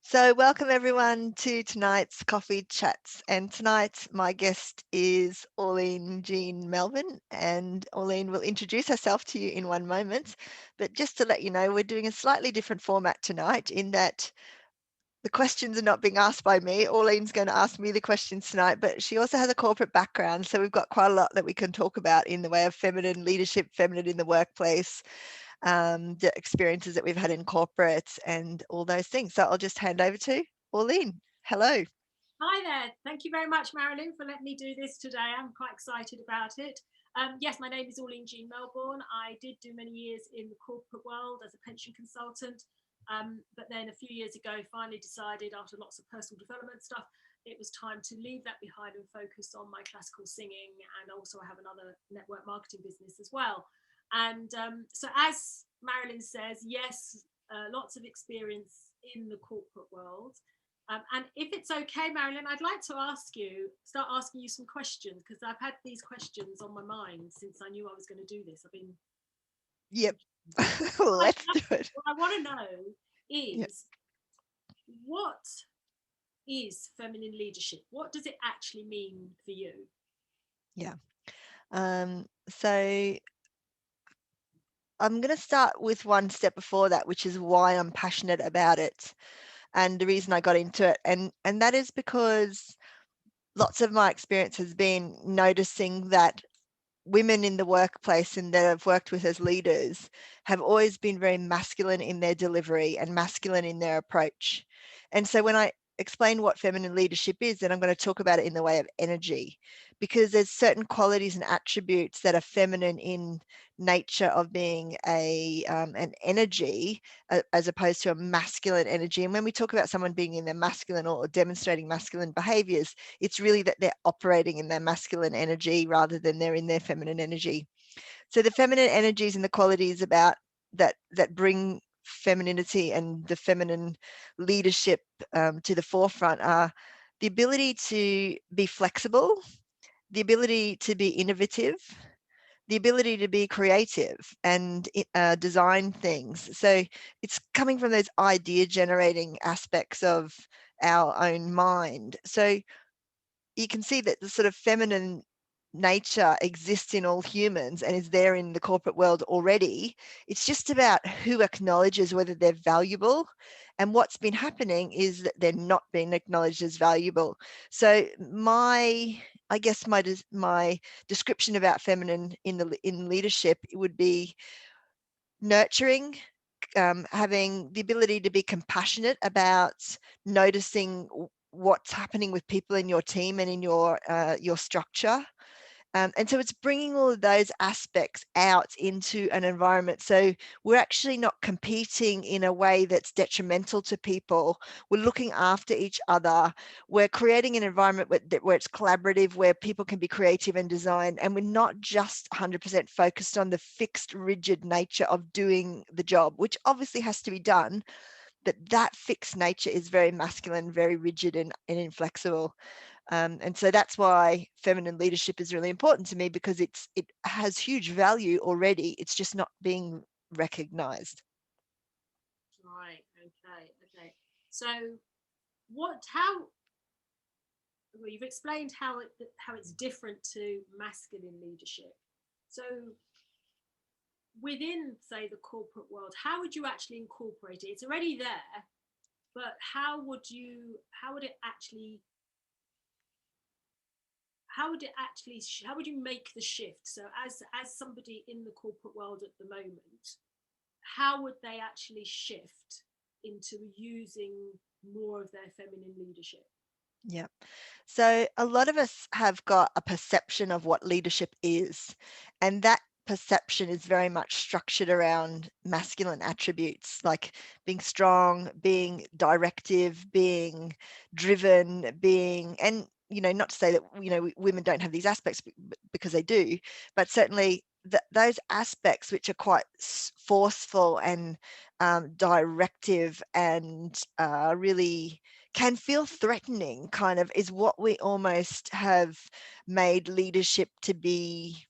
So welcome everyone to tonight's Coffee Chats. And tonight my guest is Auline-Jean Melbourne, and Auline will introduce herself to you in one moment. But just to let you know, we're doing a slightly different format tonight in that the questions are not being asked by me. Auline's going to ask me the questions tonight, but she also has a corporate background. So we've got quite a lot that we can talk about in the way of feminine leadership, feminine in the workplace, the experiences that we've had in corporate and all those things. So I'll just hand over to Auline. Hello. Hi there. Thank you very much, Marilyn, for letting me do this today. I'm quite excited about it. Yes, my name is Auline-Jean Melbourne. I did do many years in the corporate world as a pension consultant, but then a few years ago, finally decided after lots of personal development stuff, it was time to leave that behind and focus on my classical singing. And also I have another network marketing business as well. And so as Marilyn says, yes, lots of experience in the corporate world. And if it's okay, Marilyn, I'd like to start asking you some questions because I've had these questions on my mind since I knew I was going to do this. I've been Yep. what I, Let's do it. what I want to know Yep. is what is feminine leadership? What does it actually mean for you? Yeah. So I'm going to start with one step before that, which is why I'm passionate about it and the reason I got into it. And that is because lots of my experience has been noticing that women in the workplace and that I've worked with as leaders have always been very masculine in their delivery and masculine in their approach. And so when I explain what feminine leadership is, then I'm going to talk about it in the way of energy, because there's certain qualities and attributes that are feminine in nature of being an energy as opposed to a masculine energy. And when we talk about someone being in their masculine or demonstrating masculine behaviors, it's really that they're operating in their masculine energy rather than they're in their feminine energy. So the feminine energies and the qualities about that bring femininity and the feminine leadership to the forefront are the ability to be flexible, the ability to be innovative, the ability to be creative and design things. So it's coming from those idea generating aspects of our own mind. So you can see that the sort of feminine nature exists in all humans and is there in the corporate world already. It's just about who acknowledges whether they're valuable. And what's been happening is that they're not being acknowledged as valuable. So I guess my description about feminine in leadership would be nurturing, having the ability to be compassionate about noticing what's happening with people in your team and in your structure. And so it's bringing all of those aspects out into an environment. So we're actually not competing in a way that's detrimental to people. We're looking after each other. We're creating an environment where it's collaborative, where people can be creative and design. And we're not just 100% focused on the fixed, rigid nature of doing the job, which obviously has to be done. But that fixed nature is very masculine, very rigid and inflexible. And so that's why feminine leadership is really important to me, because it has huge value already. It's just not being recognized. Right. Okay. Okay. So how well, you've explained how it's different to masculine leadership. So within, say, the corporate world, how would you actually incorporate it? It's already there, but how would it actually how would you make the shift? So as somebody in the corporate world at the moment, how would they actually shift into using more of their feminine leadership? Yeah. So a lot of us have got a perception of what leadership is, and that perception is very much structured around masculine attributes like being strong, being directive, being driven, and not to say that women don't have these aspects, because they do, but certainly those aspects which are quite forceful and directive and really can feel threatening, kind of, is what we almost have made leadership to be,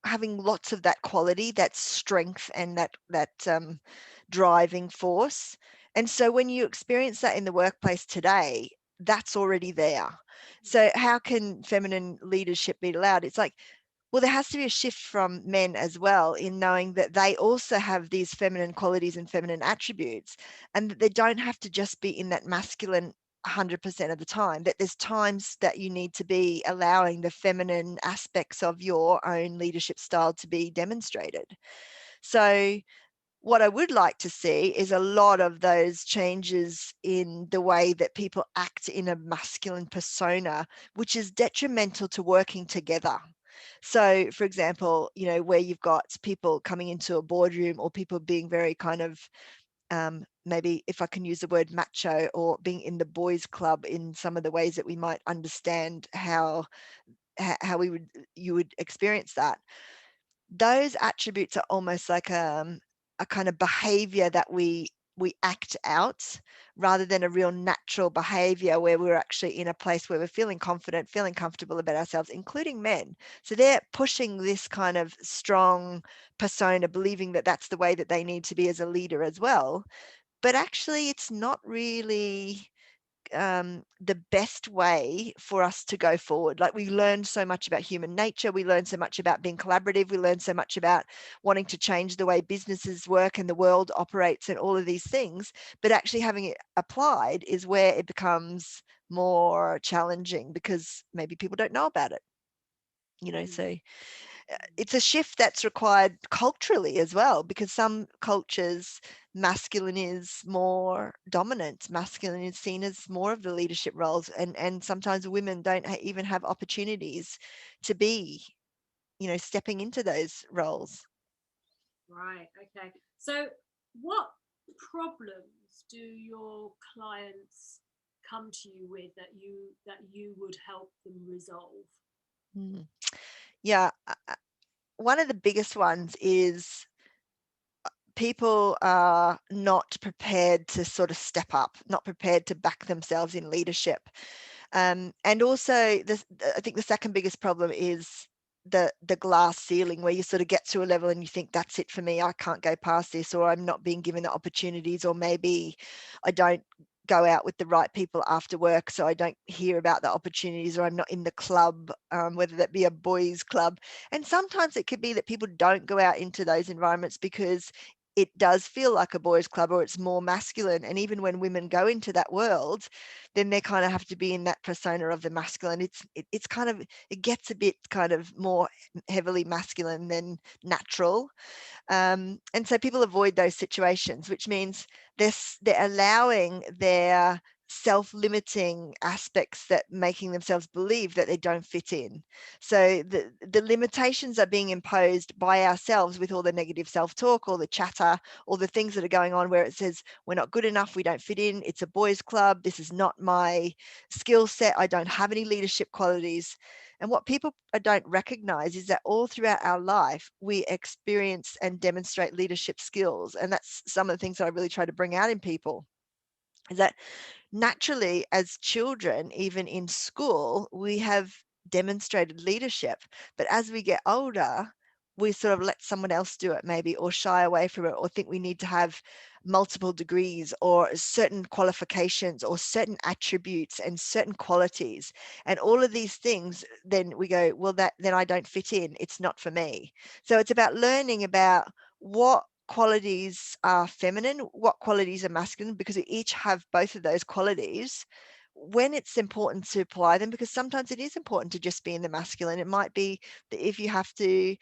having lots of that quality, that strength and that driving force. And so when you experience that in the workplace today, that's already there. So how can feminine leadership be allowed? It's like, well, there has to be a shift from men as well in knowing that they also have these feminine qualities and feminine attributes, and that they don't have to just be in that masculine 100% of the time, that there's times that you need to be allowing the feminine aspects of your own leadership style to be demonstrated. So what I would like to see is a lot of those changes in the way that people act in a masculine persona, which is detrimental to working together. So, for example, where you've got people coming into a boardroom, or people being very kind of, maybe, if I can use the word, macho, or being in the boys' club in some of the ways that we might understand how you would experience that. Those attributes are almost like a kind of behavior that we act out, rather than a real natural behavior where we're actually in a place where we're feeling confident, feeling comfortable about ourselves, including men. So they're pushing this kind of strong persona, believing that that's the way that they need to be as a leader as well. But actually, it's not really the best way for us to go forward. Like, we learn so much about human nature, we learn so much about being collaborative, we learn so much about wanting to change the way businesses work and the world operates and all of these things, but actually having it applied is where it becomes more challenging, because maybe people don't know about it. So it's a shift that's required culturally as well, because some cultures, masculine is more dominant. Masculine is seen as more of the leadership roles, and sometimes women don't even have opportunities to be, stepping into those roles. Right. Okay. So, what problems do your clients come to you with that you would help them resolve? Mm. Yeah, one of the biggest ones is people are not prepared to sort of step up, not prepared to back themselves in leadership. And also, I think the second biggest problem is the glass ceiling, where you sort of get to a level and you think, that's it for me, I can't go past this, or I'm not being given the opportunities, or maybe I don't go out with the right people after work, so I don't hear about the opportunities, or I'm not in the club, whether that be a boys' club. And sometimes it could be that people don't go out into those environments because it does feel like a boys' club, or it's more masculine. And even when women go into that world, then they kind of have to be in that persona of the masculine. It's kind of, it gets a bit kind of more heavily masculine than natural. And so people avoid those situations, which means they're allowing their self-limiting aspects, that making themselves believe that they don't fit in. So the limitations are being imposed by ourselves, with all the negative self-talk, all the chatter, all the things that are going on, where it says we're not good enough, we don't fit in, it's a boys' club, this is not my skill set, I don't have any leadership qualities. And what people don't recognize is that all throughout our life, we experience and demonstrate leadership skills. And that's some of the things that I really try to bring out in people, is that naturally, as children, even in school, we have demonstrated leadership. But as we get older, we sort of let someone else do it, maybe, or shy away from it, or think we need to have multiple degrees, or certain qualifications, or certain attributes and certain qualities. And all of these things, then we go, well, then I don't fit in. It's not for me. So it's about learning about what qualities are feminine, what qualities are masculine, because we each have both of those qualities, when it's important to apply them, because sometimes it is important to just be in the masculine. It might be that if you have to,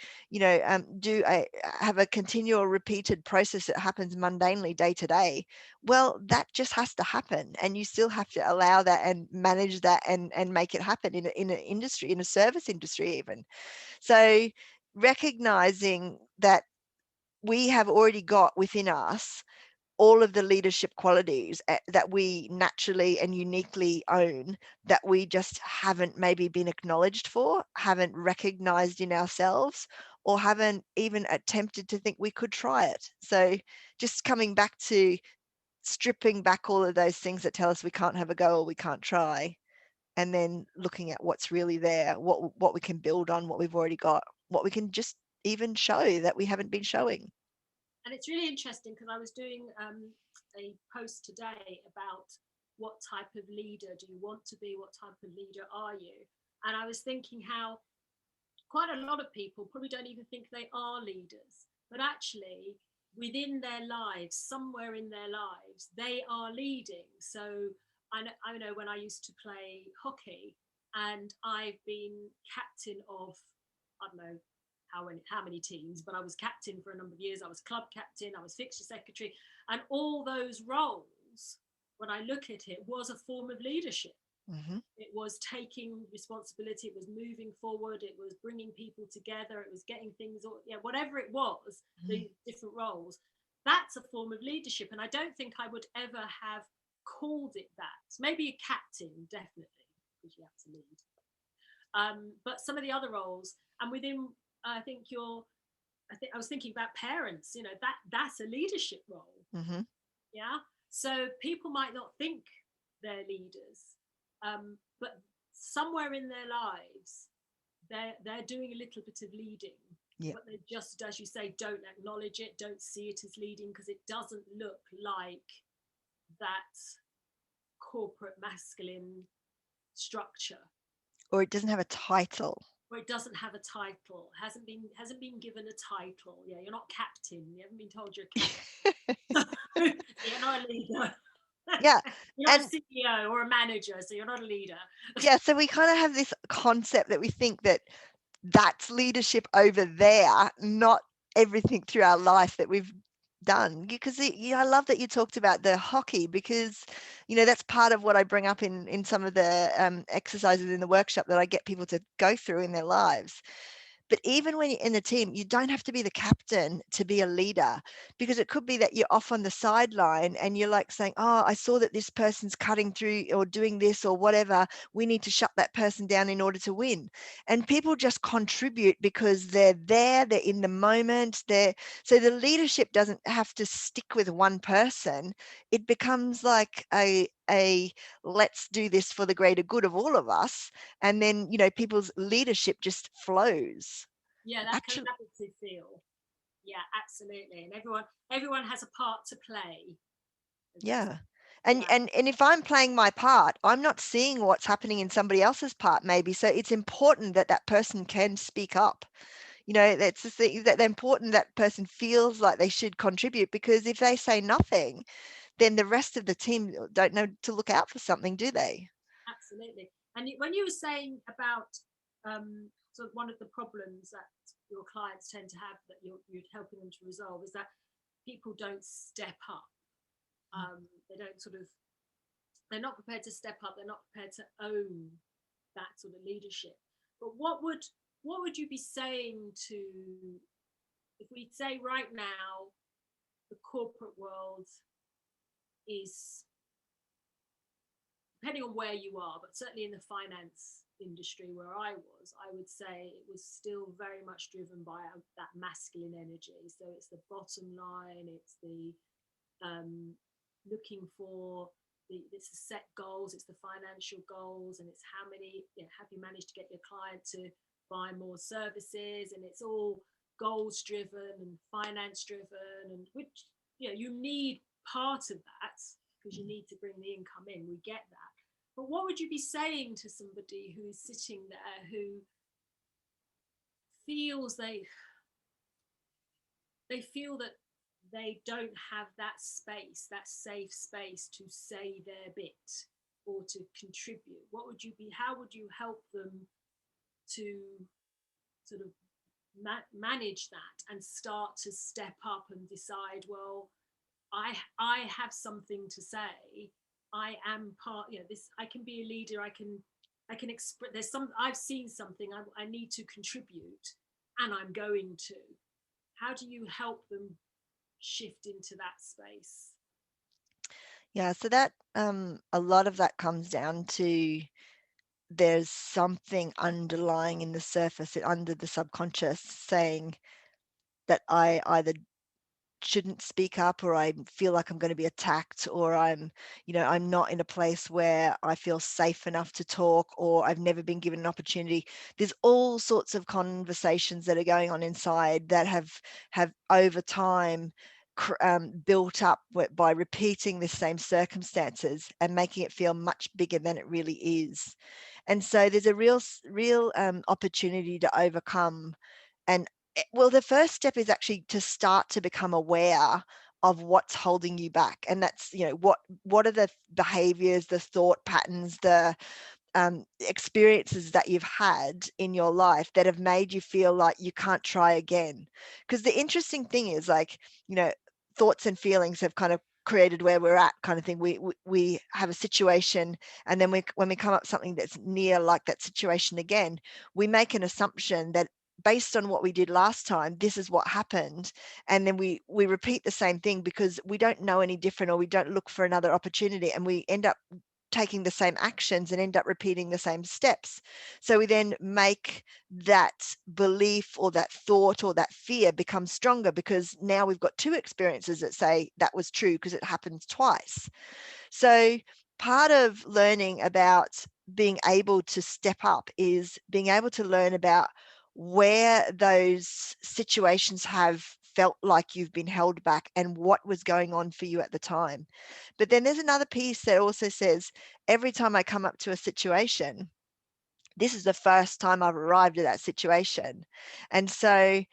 have a continual repeated process that happens mundanely day to day, well, that just has to happen, and you still have to allow that and manage that, and make it happen in an industry, in a service industry even. So recognizing that we have already got within us all of the leadership qualities that we naturally and uniquely own, that we just haven't maybe been acknowledged for, haven't recognized in ourselves, or haven't even attempted to think we could try it. So just coming back to stripping back all of those things that tell us we can't have a go, or we can't try, and then looking at what's really there, what we can build on, what we've already got, what we can just even show that we haven't been showing. And it's really interesting, because I was doing a post today about what type of leader do you want to be, what type of leader are you? And I was thinking how quite a lot of people probably don't even think they are leaders, but actually within their lives, somewhere in their lives, they are leading. So I know when I used to play hockey, and I've been captain of, I don't know how many teams, but I was captain for a number of years. I was club captain, I was fixture secretary, and all those roles, when I look at it, was a form of leadership. Mm-hmm. It was taking responsibility, it was moving forward, it was bringing people together, it was getting things, whatever it was, the different roles. That's a form of leadership, and I don't think I would ever have called it that. Maybe a captain, definitely, because you have to lead. But some of the other roles, and within, I think I was thinking about parents. That's a leadership role. Mm-hmm. Yeah. So people might not think they're leaders, but somewhere in their lives, they're doing a little bit of leading. Yeah. But they just, as you say, don't acknowledge it, don't see it as leading, because it doesn't look like that corporate masculine structure. Or it doesn't have a title. Or it doesn't have a title, hasn't been given a title. Yeah, you're not captain. You haven't been told you're a captain. So you're not a leader. Yeah. You're not a CEO or a manager, so you're not a leader. Yeah, so we kind of have this concept that we think that that's leadership over there, not everything through our life that we've done. Because I love that you talked about the hockey, because that's part of what I bring up in some of the exercises in the workshop that I get people to go through in their lives. But even when you're in the team, you don't have to be the captain to be a leader, because it could be that you're off on the sideline and you're like saying, oh, I saw that this person's cutting through or doing this or whatever. We need to shut that person down in order to win. And people just contribute because they're there, they're in the moment. So the leadership doesn't have to stick with one person. It becomes like a let's do this for the greater good of all of us, and then people's leadership just flows. Yeah, that Actually, collaborative feel. Yeah, absolutely. And everyone has a part to play. yeah. Yeah. And if I'm playing my part, I'm not seeing what's happening in somebody else's part, maybe. So it's important that that person can speak up. That's the thing, that important that person feels like they should contribute, because if they say nothing, then the rest of the team don't know to look out for something, do they? Absolutely. And when you were saying about sort of one of the problems that your clients tend to have that you're helping them to resolve is that people don't step up. They don't they're not prepared to step up. They're not prepared to own that sort of leadership. But what would you be saying to, if we say right now the corporate world is, depending on where you are, but certainly in the finance industry where I would say it was still very much driven by that masculine energy. So it's the bottom line, it's the looking for it's the set goals, it's the financial goals, and it's how many, have you managed to get your client to buy more services, and it's all goals driven and finance driven, and which you need part of that because you need to bring the income in. We get that. But what would you be saying to somebody who is sitting there who feels they feel that they don't have that space, that safe space to say their bit or to contribute? How would you help them to sort of manage that and start to step up and decide, well, I have something to say. I am part, this, I can be a leader. I can express, I've seen something I need to contribute, and I'm going to. How do you help them shift into that space? Yeah, so that a lot of that comes down to there's something underlying in the surface, under the subconscious, saying that I either shouldn't speak up, or I feel like I'm going to be attacked, or I'm not in a place where I feel safe enough to talk, or I've never been given an opportunity. There's all sorts of conversations that are going on inside that have over time built up by repeating the same circumstances and making it feel much bigger than it really is. And so there's a real opportunity to overcome. And well, the first step is actually to start to become aware of what's holding you back. And that's, what are the behaviors, the thought patterns, the experiences that you've had in your life that have made you feel like you can't try again. Because the interesting thing is, like, thoughts and feelings have kind of created where we're at, kind of thing. We have a situation, and then when we come up with something that's near like that situation again, we make an assumption that based on what we did last time, this is what happened. And then we repeat the same thing because we don't know any different, or we don't look for another opportunity, and we end up taking the same actions and end up repeating the same steps. So we then make that belief or that thought or that fear become stronger, because now we've got two experiences that say that was true because it happens twice. So part of learning about being able to step up is being able to learn about where those situations have felt like you've been held back and what was going on for you at the time. But then there's another piece that also says, every time I come up to a situation, this is the first time I've arrived at that situation. And so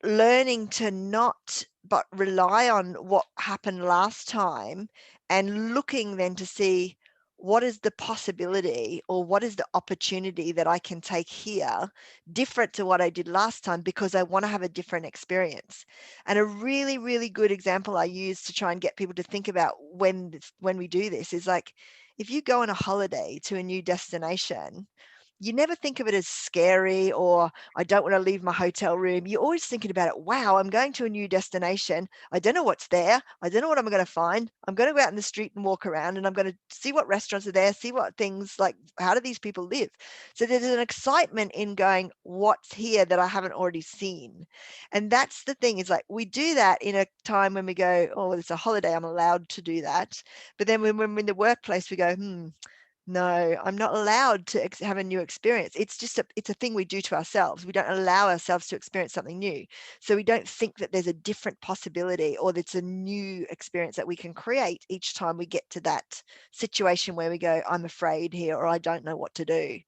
learning to not but rely on what happened last time, and looking then to see what is the possibility or what is the opportunity that I can take here different to what I did last time, because I want to have a different experience. And a really, really good example I use to try and get people to think about when we do this is, like, if you go on a holiday to a new destination, you never think of it as scary or I don't want to leave my hotel room. You're always thinking about it. Wow, I'm going to a new destination. I don't know what's there. I don't know what I'm going to find. I'm going to go out in the street and walk around, and I'm going to see what restaurants are there, see what things, like, how do these people live? So there's an excitement in going, what's here that I haven't already seen? And that's the thing, is like, we do that in a time when we go, oh, it's a holiday, I'm allowed to do that. But then when we're in the workplace, we go, no, I'm not allowed to have a new experience. It's just it's a thing we do to ourselves. We don't allow ourselves to experience something new. So we don't think that there's a different possibility, or that's a new experience that we can create each time we get to that situation where we go, I'm afraid here, or I don't know what to do.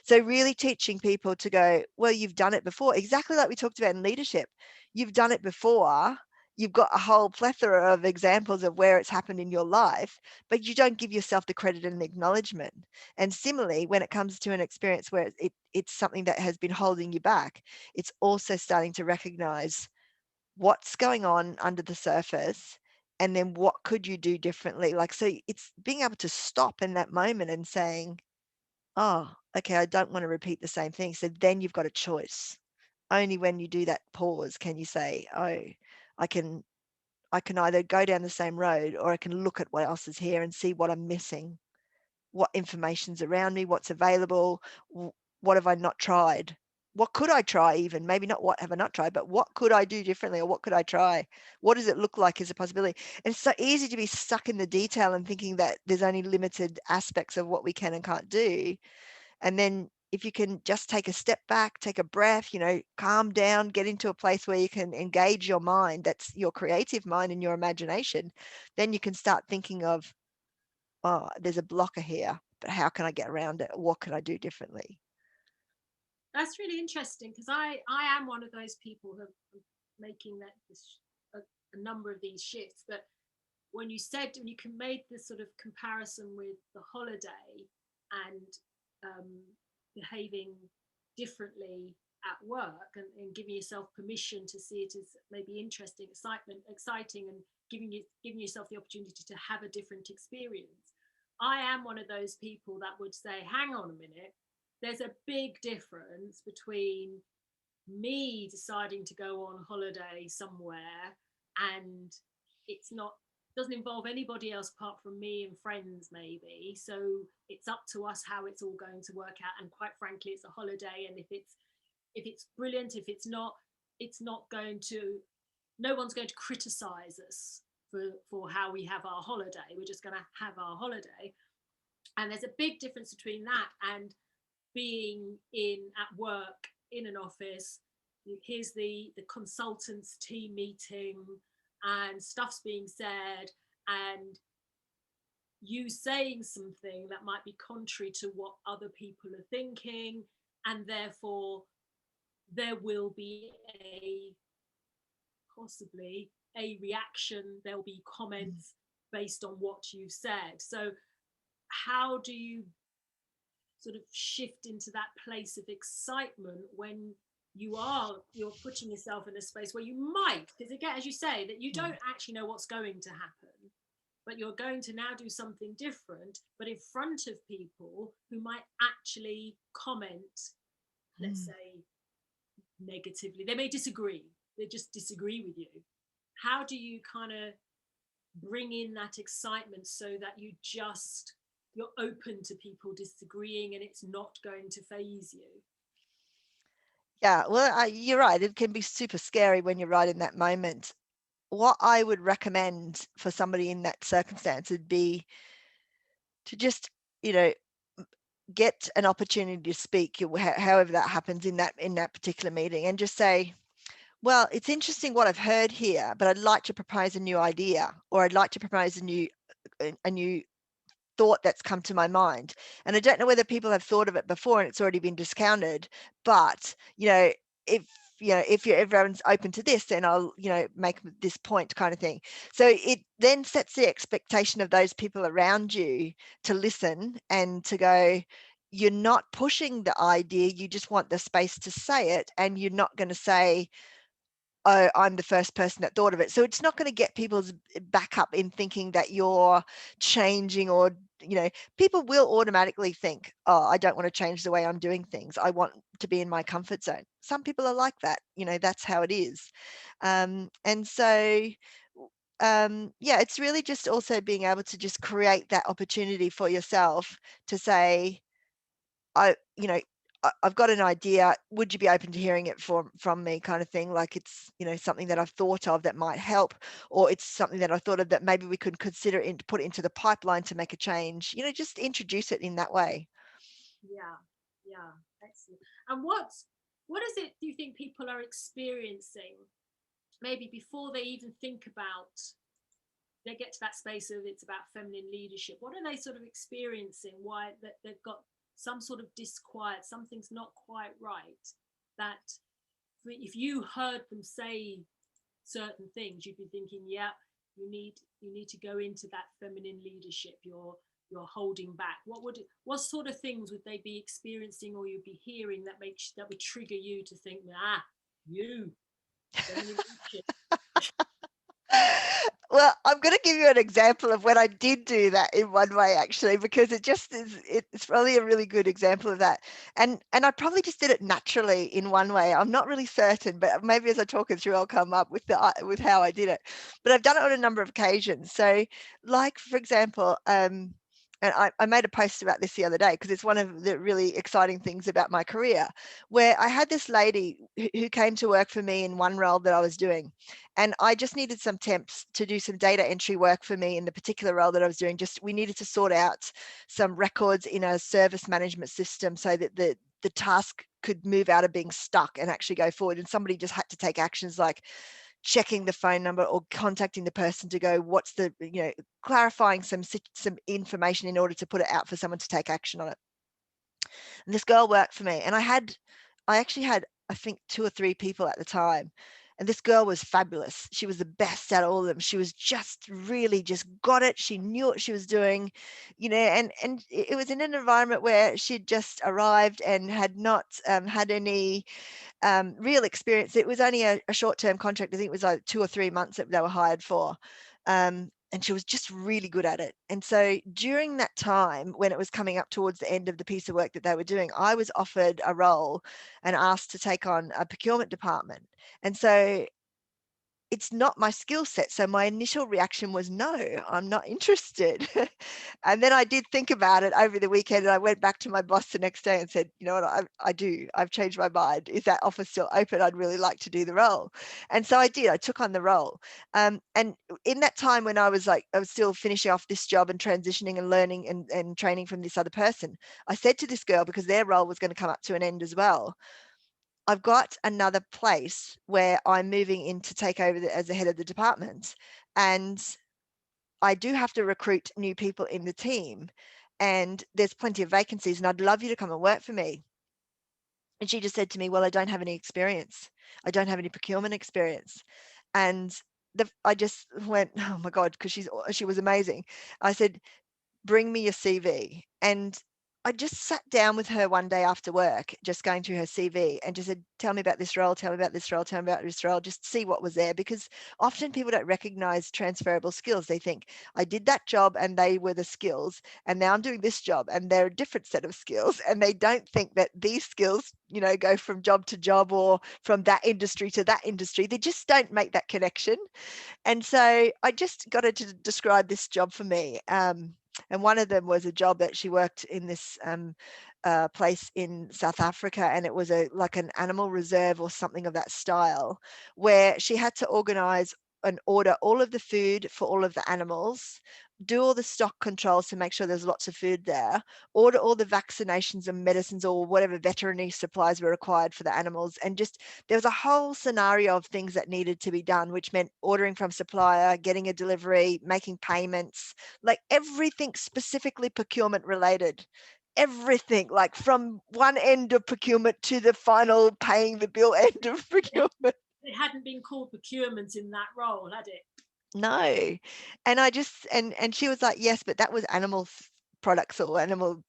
So really teaching people to go, well, you've done it before, exactly like we talked about in leadership. You've done it before. You've got a whole plethora of examples of where it's happened in your life, but you don't give yourself the credit and the acknowledgement. And similarly, when it comes to an experience where it's something that has been holding you back, it's also starting to recognize what's going on under the surface, and then what could you do differently? Like, so it's being able to stop in that moment and saying, oh, okay, I don't want to repeat the same thing. So then you've got a choice. Only when you do that pause can you say, oh, I can either go down the same road, or I can look at what else is here and see what I'm missing, what information's around me, what's available, what have I not tried? What could I try even? Maybe not what have I not tried, but what could I do differently, or what could I try? What does it look like as a possibility? And it's so easy to be stuck in the detail and thinking that there's only limited aspects of what we can and can't do. And then if you can just take a step back, take a breath, calm down, get into a place where you can engage your mind, that's your creative mind and your imagination, then you can start thinking of, oh, there's a blocker here, but how can I get around it? What can I do differently? That's really interesting, because I am one of those people who are making a number of these shifts. But when you can make this sort of comparison with the holiday and behaving differently at work, and giving yourself permission to see it as maybe interesting, exciting, and giving yourself the opportunity to have a different experience. I am one of those people that would say, hang on a minute, there's a big difference between me deciding to go on holiday somewhere, and it's not doesn't involve anybody else apart from me and friends maybe, so it's up to us how it's all going to work out. And quite frankly, it's a holiday, and if it's brilliant, if it's not, it's not going to no one's going to criticize us for how we have our holiday. We're just going to have our holiday. And there's a big difference between that and being at work in an office. Here's the consultants team meeting. and stuff's being said, and you saying something that might be contrary to what other people are thinking, and therefore there will be possibly a reaction, there'll be comments based on what you've said. So how do you sort of shift into that place of excitement when you're putting yourself in a space where you might, because again, as you say, that you don't actually know what's going to happen, but you're going to now do something different, but in front of people who might actually comment, let's say, negatively. They may disagree, they just disagree with you. How do you kind of bring in that excitement so that you're open to people disagreeing and it's not going to faze you? Yeah, well, you're right. It can be super scary when you're right in that moment. What I would recommend for somebody in that circumstance would be to just, get an opportunity to speak, however that happens in that particular meeting, and just say, well, it's interesting what I've heard here, but I'd like to propose a new idea, or I'd like to propose a new thought that's come to my mind. And I don't know whether people have thought of it before and it's already been discounted, but if if everyone's open to this, then I'll make this point, kind of thing. So it then sets the expectation of those people around you to listen and to go, you're not pushing the idea, you just want the space to say it, and you're not going to say, oh, I'm the first person that thought of it. So it's not going to get people's back up in thinking that you're changing, or people will automatically think, oh, I don't want to change the way I'm doing things, I want to be in my comfort zone. Some people are like that, that's how it is. And so yeah, it's really just also being able to just create that opportunity for yourself to say, I've got an idea. Would you be open to hearing it from me, kind of thing? Like, it's, something that I've thought of that might help, or it's something that I thought of that maybe we could consider to put it into the pipeline to make a change. Just introduce it in that way. Yeah, yeah, excellent. And what is it do you think people are experiencing, maybe before they even think about, they get to that space of it's about feminine leadership? What are they sort of experiencing? Why that they've got some sort of disquiet, something's not quite right, that if you heard them say certain things, you'd be thinking, yeah, you need to go into that feminine leadership. You're holding back. What sort of things would they be experiencing, or you'd be hearing that would trigger you to think, you feminine leadership? Well, I'm going to give you an example of when I did do that in one way, actually, because it just is, it's probably a really good example of that. And I probably just did it naturally in one way. I'm not really certain, but maybe as I talk it through, I'll come up with with how I did it. But I've done it on a number of occasions. So, like, for example, and I made a post about this the other day because it's one of the really exciting things about my career, where I had this lady who came to work for me in one role that I was doing. And I just needed some temps to do some data entry work for me in the particular role that I was doing. Just, we needed to sort out some records in a service management system so that the task could move out of being stuck and actually go forward. And somebody just had to take actions like checking the phone number or contacting the person to go, what's the, clarifying some information in order to put it out for someone to take action on it. And this girl worked for me, and I actually had, I think, 2 or 3 people at the time. And this girl was fabulous. She was the best at all of them. She was just really just got it. She knew what she was doing, and it was in an environment where she'd just arrived and had not had any real experience. It was only a short-term contract. I think it was like 2 or 3 months that they were hired for. And she was just really good at it. And so during that time, when it was coming up towards the end of the piece of work that they were doing, I was offered a role and asked to take on a procurement department. And so it's not my skill set. So my initial reaction was, no, I'm not interested. And then I did think about it over the weekend, and I went back to my boss the next day and said, you know what, I've changed my mind. Is that offer still open? I'd really like to do the role. And so I did, I took on the role. And in that time when I was still finishing off this job and transitioning and learning and training from this other person, I said to this girl, because their role was going to come up to an end as well, I've got another place where I'm moving in to take over as the head of the department. And I do have to recruit new people in the team. And there's plenty of vacancies, and I'd love you to come and work for me. And she just said to me, well, I don't have any experience. I don't have any procurement experience. And I just went, oh my God, because she was amazing. I said, bring me your CV. And I just sat down with her one day after work, just going through her CV, and just said, tell me about this role, tell me about this role, tell me about this role, just see what was there. Because often people don't recognize transferable skills. They think, I did that job and they were the skills, and now I'm doing this job and they're a different set of skills. And they don't think that these skills, go from job to job or from that industry to that industry. They just don't make that connection. And so I just got her to describe this job for me. And one of them was a job that she worked in this place in South Africa, and it was like an animal reserve or something of that style, where she had to organize and order all of the food for all of the animals, do all the stock controls to make sure there's lots of food there, order all the vaccinations and medicines or whatever veterinary supplies were required for the animals. And just there was a whole scenario of things that needed to be done, which meant ordering from supplier, getting a delivery, making payments, like everything specifically procurement related. Everything, like from one end of procurement to the final paying the bill end of procurement. It hadn't been called procurement in that role, had it? No. And I just and she was like, yes, but that was animal products or animal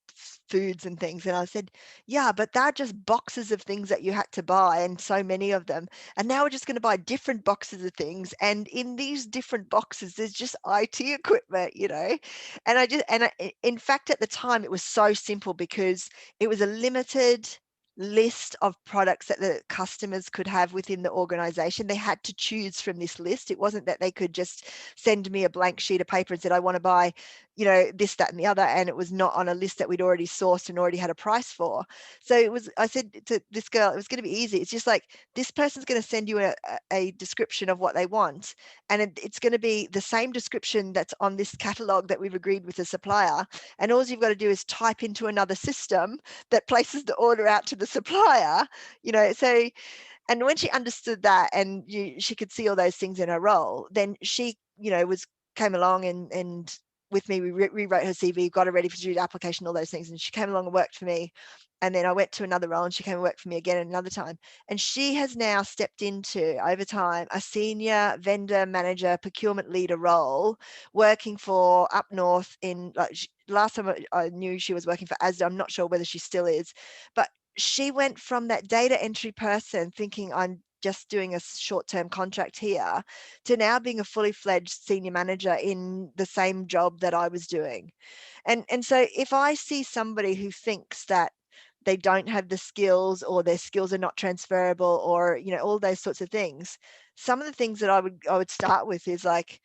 foods and things. And I said, yeah, but they're just boxes of things that you had to buy, and so many of them. And now we're just going to buy different boxes of things. And in these different boxes, there's just IT equipment, And in fact, at the time, it was so simple because it was a limited list of products that the customers could have within the organization. They had to choose from this list. It wasn't that they could just send me a blank sheet of paper and said, I want to buy, this, that, and the other. And it was not on a list that we'd already sourced and already had a price for. So I said to this girl, it was going to be easy. It's just like, this person's going to send you a description of what they want. And it's going to be the same description that's on this catalog that we've agreed with the supplier. And all you've got to do is type into another system that places the order out to the supplier, so. And when she understood that, and she could see all those things in her role, then she came along and with me, we rewrote her CV, got her ready for the application, all those things. And she came along and worked for me. And then I went to another role and she came and worked for me again another time. And she has now stepped into, over time, a senior vendor manager procurement leader role, working for up north in, like, last time I knew she was working for Asda. I'm not sure whether she still is, but she went from that data entry person thinking, I'm just doing a short-term contract here, to now being a fully fledged senior manager in the same job that I was doing. And so if I see somebody who thinks that they don't have the skills, or their skills are not transferable, or all those sorts of things, some of the things that I would start with is like,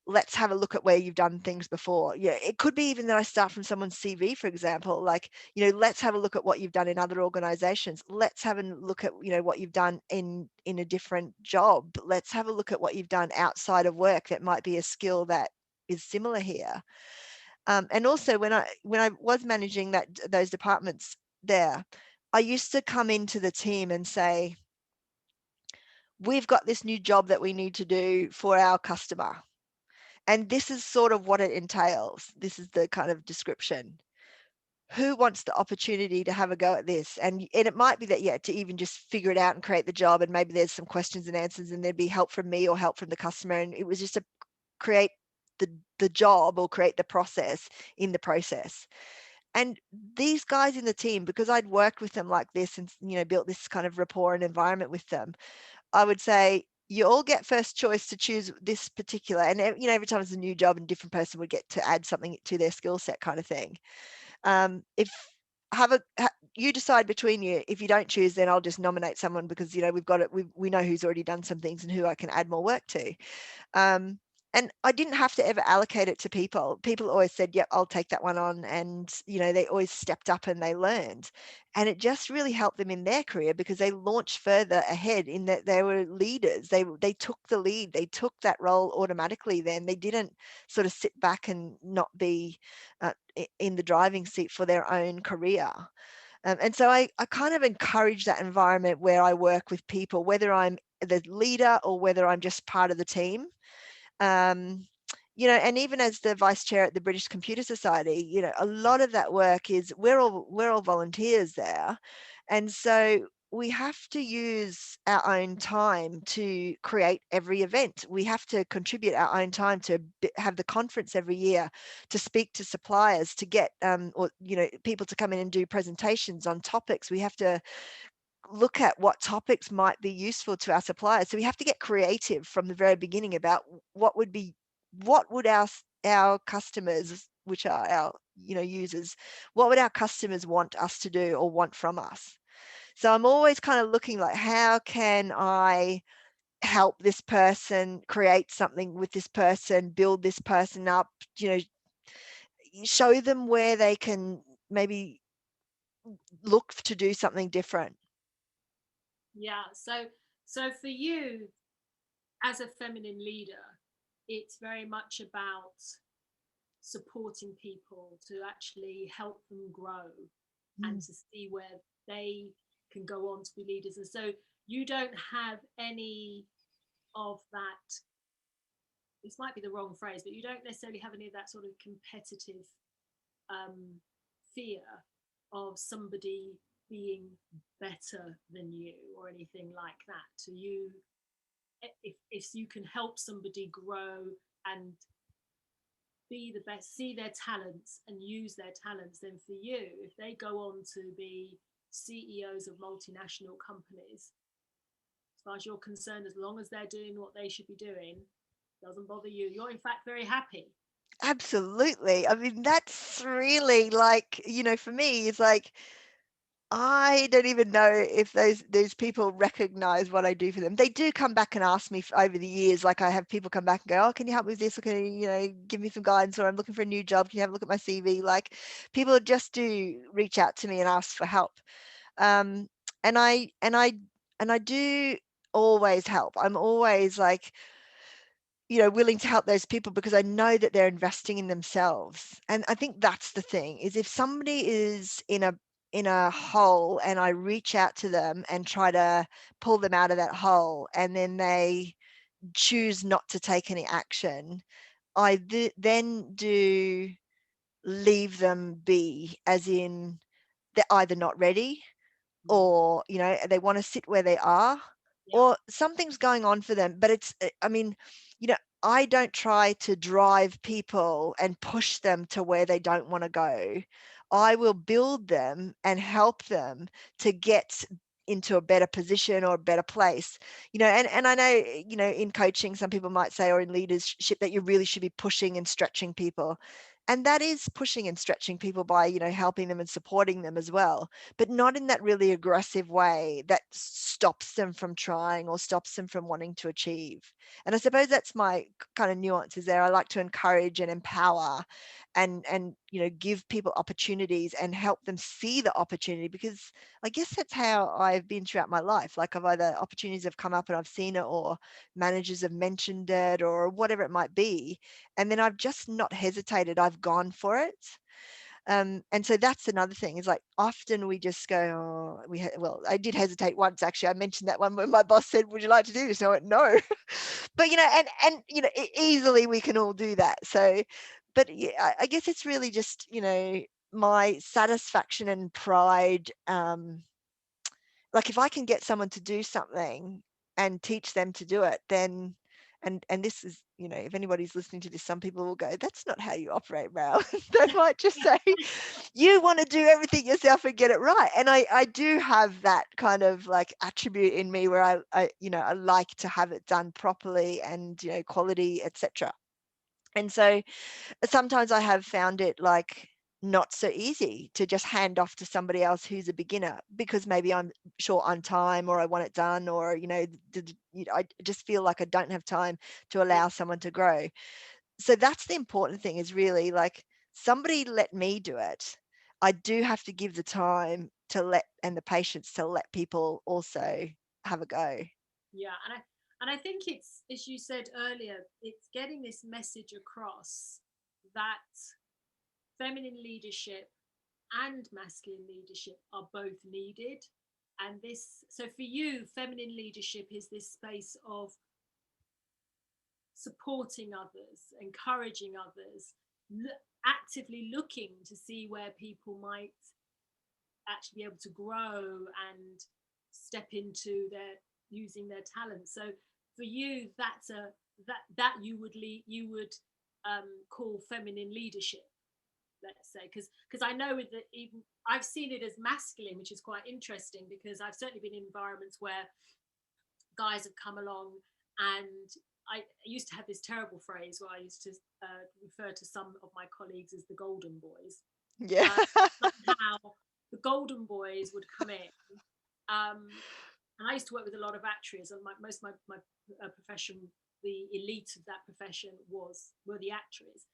let's have a look at where you've done things before. Yeah, it could be even that I start from someone's CV, for example, like, let's have a look at what you've done in other organizations. Let's have a look at, what you've done in a different job. Let's have a look at what you've done outside of work that might be a skill that is similar here. And also when I was managing those departments there, I used to come into the team and say, we've got this new job that we need to do for our customer. And this is sort of what it entails. This is the kind of description. Who wants the opportunity to have a go at this? And it might be that, to even just figure it out and create the job. And maybe there's some questions and answers, and there'd be help from me or help from the customer. And it was just to create the job or create the process in the process. And these guys in the team, because I'd worked with them like this and, built this kind of rapport and environment with them, I would say, you all get first choice to choose this particular, and every time it's a new job, and different person would get to add something to their skill set, kind of thing. If you decide between you. If you don't choose, then I'll just nominate someone, because we've got it. We know who's already done some things and who I can add more work to. And I didn't have to ever allocate it to people. People always said, yep, I'll take that one on. And, they always stepped up and they learned. And it just really helped them in their career, because they launched further ahead in that they were leaders. They took the lead. They took that role automatically then. They didn't sort of sit back and not be in the driving seat for their own career. And so I kind of encourage that environment where I work with people, whether I'm the leader or whether I'm just part of the team. And even as the vice chair at the British Computer Society, a lot of that work is we're all volunteers there. And so we have to use our own time to create every event. We have to contribute our own time to have the conference every year, to speak to suppliers, to get people to come in and do presentations on topics. We have to look at what topics might be useful to our suppliers. So we have to get creative from the very beginning about what would our customers, which are our users, what would our customers want us to do or want from us. So I'm always kind of looking like, how can I help this person, create something with this person, build this person up, show them where they can maybe look to do something different. Yeah. So for you as a feminine leader, it's very much about supporting people to actually help them grow and to see where they can go on to be leaders. And so you don't have any of that, this might be the wrong phrase, but you don't necessarily have any of that sort of competitive fear of somebody being better than you or anything like that. So you, if you can help somebody grow and be the best, see their talents and use their talents, then for you, if they go on to be CEOs of multinational companies, as far as you're concerned, as long as they're doing what they should be doing, doesn't bother you. You're in fact very happy. Absolutely. I mean, that's really like, for me, it's like, I don't even know if those people recognize what I do for them. They do come back and ask me over the years. Like, I have people come back and go, "Oh, can you help me with this? Or can you, give me some guidance? Or I'm looking for a new job. Can you have a look at my CV?" Like, people just do reach out to me and ask for help. Um, and I do always help. I'm always like, willing to help those people because I know that they're investing in themselves. And I think that's the thing, is if somebody is in a hole and I reach out to them and try to pull them out of that hole, and then they choose not to take any action, I then do leave them be, as in they're either not ready, or they want to sit where they are, Yeah. or something's going on for them. But I mean, you know I don't try to drive people and push them to where they don't want to go. I will build them and help them to get into a better position or a better place. And I know, in coaching, some people might say, or in leadership, that you really should be pushing and stretching people. And that is pushing and stretching people by, helping them and supporting them as well, but not in that really aggressive way that stops them from trying or stops them from wanting to achieve. And I suppose that's my kind of nuances there. I like to encourage and empower and give people opportunities and help them see the opportunity, because I guess that's how I've been throughout my life. Like, I've either opportunities have come up and I've seen it, or managers have mentioned it, or whatever it might be, and then I've just not hesitated. I've gone for it. And so that's another thing, is like, often we just go, "Oh, well, I did hesitate once, actually. I mentioned that one when my boss said, 'Would you like to do this?' And I went, 'No.'" But easily we can all do that. So, but yeah, I guess it's really just, my satisfaction and pride. Like, if I can get someone to do something and teach them to do it, then, and this is, if anybody's listening to this, some people will go, "That's not how you operate, Mal." They might just say, "You want to do everything yourself and get it right." And I do have that kind of like attribute in me, where I like to have it done properly, and quality, etc. And so sometimes I have found it like not so easy to just hand off to somebody else who's a beginner, because maybe I'm short on time, or I want it done, or I just feel like I don't have time to Yeah. allow someone to grow. So that's the important thing, is really like, somebody let me do it. I do have to give the time and the patience to let people also have a go. Yeah, and I think it's, as you said earlier, it's getting this message across that feminine leadership and masculine leadership are both needed. And this, so for you, feminine leadership is this space of supporting others, encouraging others, actively looking to see where people might actually be able to grow and step into their using their talent. So for you, that's a that you would call feminine leadership, let's say, because I know that even I've seen it as masculine, which is quite interesting, because I've certainly been in environments where guys have come along, and I used to have this terrible phrase where I used to refer to some of my colleagues as the golden boys. Yeah. Somehow the golden boys would come in, and I used to work with a lot of actuaries, and most of my profession, the elite of that profession were the actuaries,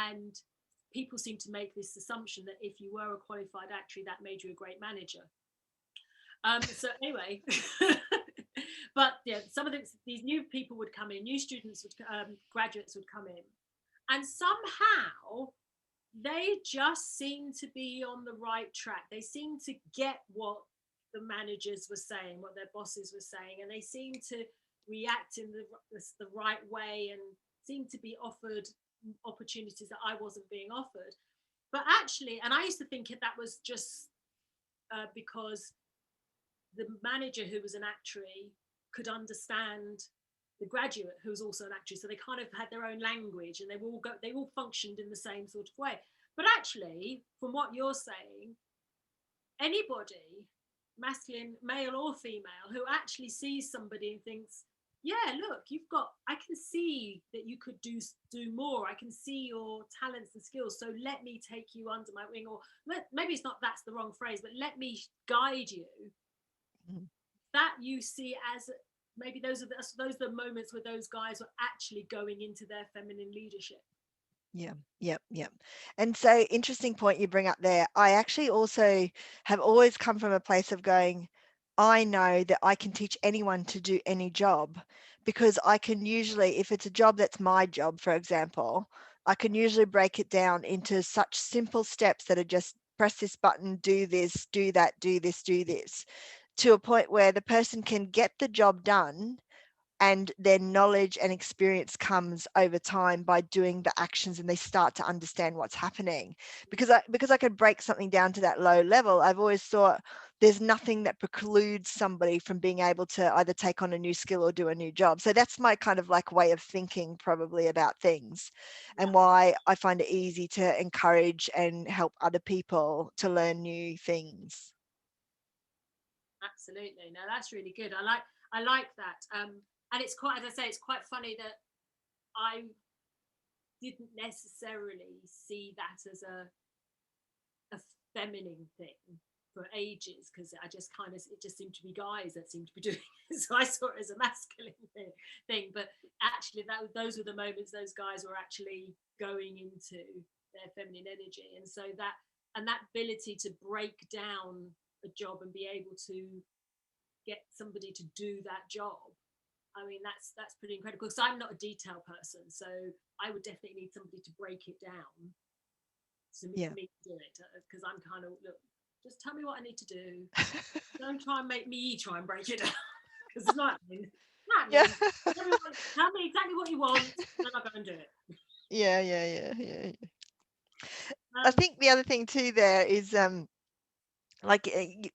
and people seem to make this assumption that if you were a qualified actuary, that made you a great manager. So anyway, but yeah, some of these new people would come in, new students would, graduates would come in, and somehow they just seem to be on the right track. They seem to get what the managers were saying, what their bosses were saying, and they seem to react in the right way, and seem to be offered opportunities that I wasn't being offered. But actually, and I used to think that was just because the manager, who was an actuary, could understand the graduate who was also an actuary, so they kind of had their own language, and they all functioned in the same sort of way. But actually, from what you're saying, anybody, masculine, male or female, who actually sees somebody and thinks, yeah, look, I can see that you could do more. I can see your talents and skills. So let me take you under my wing, or maybe that's the wrong phrase, but let me guide you. Mm-hmm. That you see as maybe those are the moments where those guys are actually going into their feminine leadership. Yeah. And so, interesting point you bring up there. I actually also have always come from a place of going, I know that I can teach anyone to do any job, because I can usually, if it's a job that's my job, for example, I can usually break it down into such simple steps that are just press this button, do this, do that, do this, to a point where the person can get the job done, and their knowledge and experience comes over time by doing the actions, and they start to understand what's happening. Because I could break something down to that low level, I've always thought there's nothing that precludes somebody from being able to either take on a new skill or do a new job. So that's my kind of like way of thinking probably about things, and why I find it easy to encourage and help other people to learn new things. Absolutely. No, that's really good. I like that. And it's quite, as I say, it's quite funny that I didn't necessarily see that as a feminine thing for ages, because I just kind of, it just seemed to be guys that seemed to be doing it. So I saw it as a masculine thing. But actually, those were the moments those guys were actually going into their feminine energy. And so that ability to break down a job and be able to get somebody to do that job, I mean, that's pretty incredible, because I'm not a detail person, so I would definitely need somebody to break it down for me to do it, because I'm kind of, look, just tell me what I need to do. Don't try and make me try and break it down, because it's not happening. Tell me exactly what you want, then I'll go and do it. Yeah. I think the other thing too there is like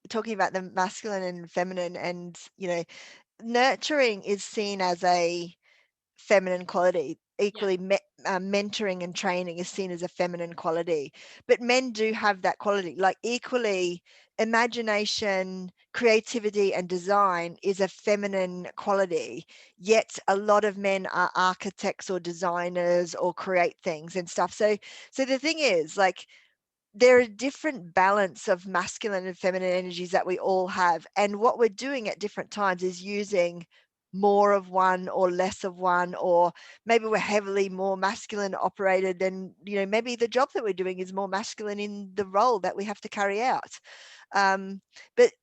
talking about the masculine and feminine, and nurturing is seen as a feminine quality. Equally, mentoring and training is seen as a feminine quality, but men do have that quality. Like equally, imagination, creativity, and design is a feminine quality, yet a lot of men are architects or designers or create things and stuff. So the thing is, like, there are different balance of masculine and feminine energies that we all have, and what we're doing at different times is using more of one or less of one, or maybe we're heavily more masculine operated, and maybe the job that we're doing is more masculine in the role that we have to carry out. But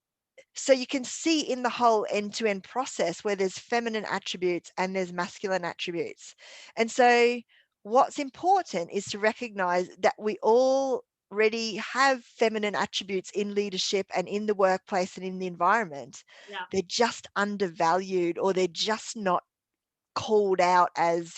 so you can see in the whole end-to-end process where there's feminine attributes and there's masculine attributes. And so what's important is to recognize that we all already have feminine attributes in leadership and in the workplace and in the environment. Yeah. They're just undervalued, or they're just not called out as,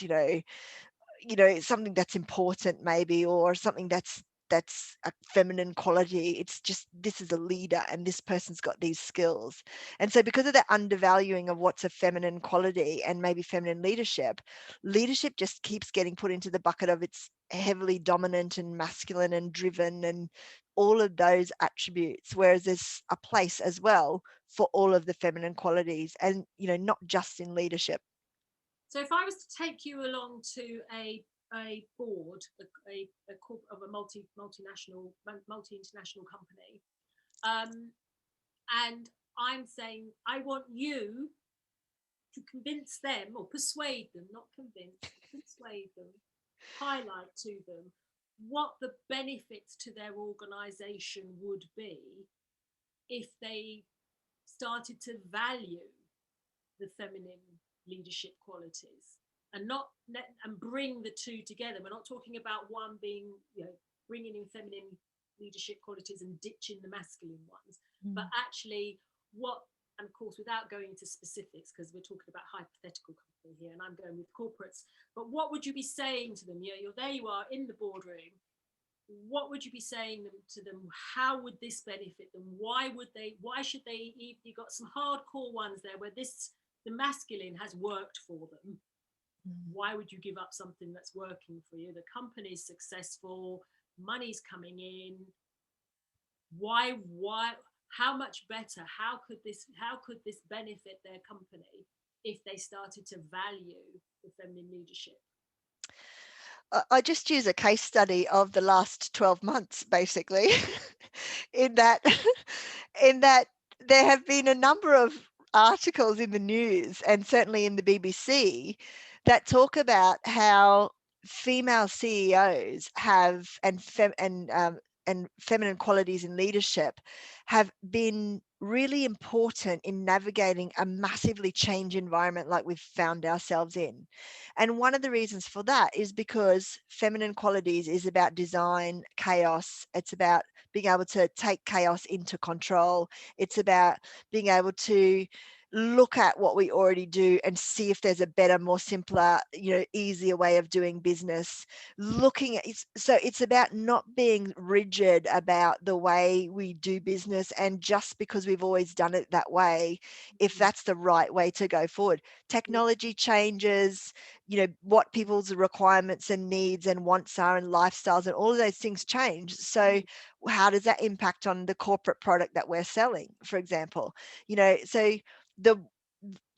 something that's important maybe, or something that's a feminine quality. It's just, this is a leader and this person's got these skills. And so because of that undervaluing of what's a feminine quality and maybe feminine leadership just keeps getting put into the bucket of it's heavily dominant and masculine and driven and all of those attributes, whereas there's a place as well for all of the feminine qualities, and not just in leadership. So if I was to take you along to a board, of a multinational, multi-international company, and I'm saying I want you to convince them, or persuade them, not convince, persuade them, highlight to them what the benefits to their organisation would be if they started to value the feminine leadership qualities, and not and bring the two together. We're not talking about one being, bringing in feminine leadership qualities and ditching the masculine ones, but actually what, and of course without going into specifics, because we're talking about hypothetical company here and I'm going with corporates, but what would you be saying to them? There you are in the boardroom. What would you be saying to them? How would this benefit them? Why should they? You've got some hardcore ones there where the masculine has worked for them. Why would you give up something that's working for you? The company's successful, money's coming in. Why, how much better? How could this benefit their company if they started to value the feminine leadership? I just use a case study of the last 12 months, basically, in that in that there have been a number of articles in the news and certainly in the BBC that talk about how female CEOs have and feminine qualities in leadership have been really important in navigating a massively changed environment like we've found ourselves in. And one of the reasons for that is because feminine qualities is about design, chaos. It's about being able to take chaos into control. It's about being able to look at what we already do and see if there's a better, more simpler, easier way of doing business. So it's about not being rigid about the way we do business, and just because we've always done it that way, if that's the right way to go forward. Technology changes, what people's requirements and needs and wants are and lifestyles and all of those things change. So how does that impact on the corporate product that we're selling, for example? So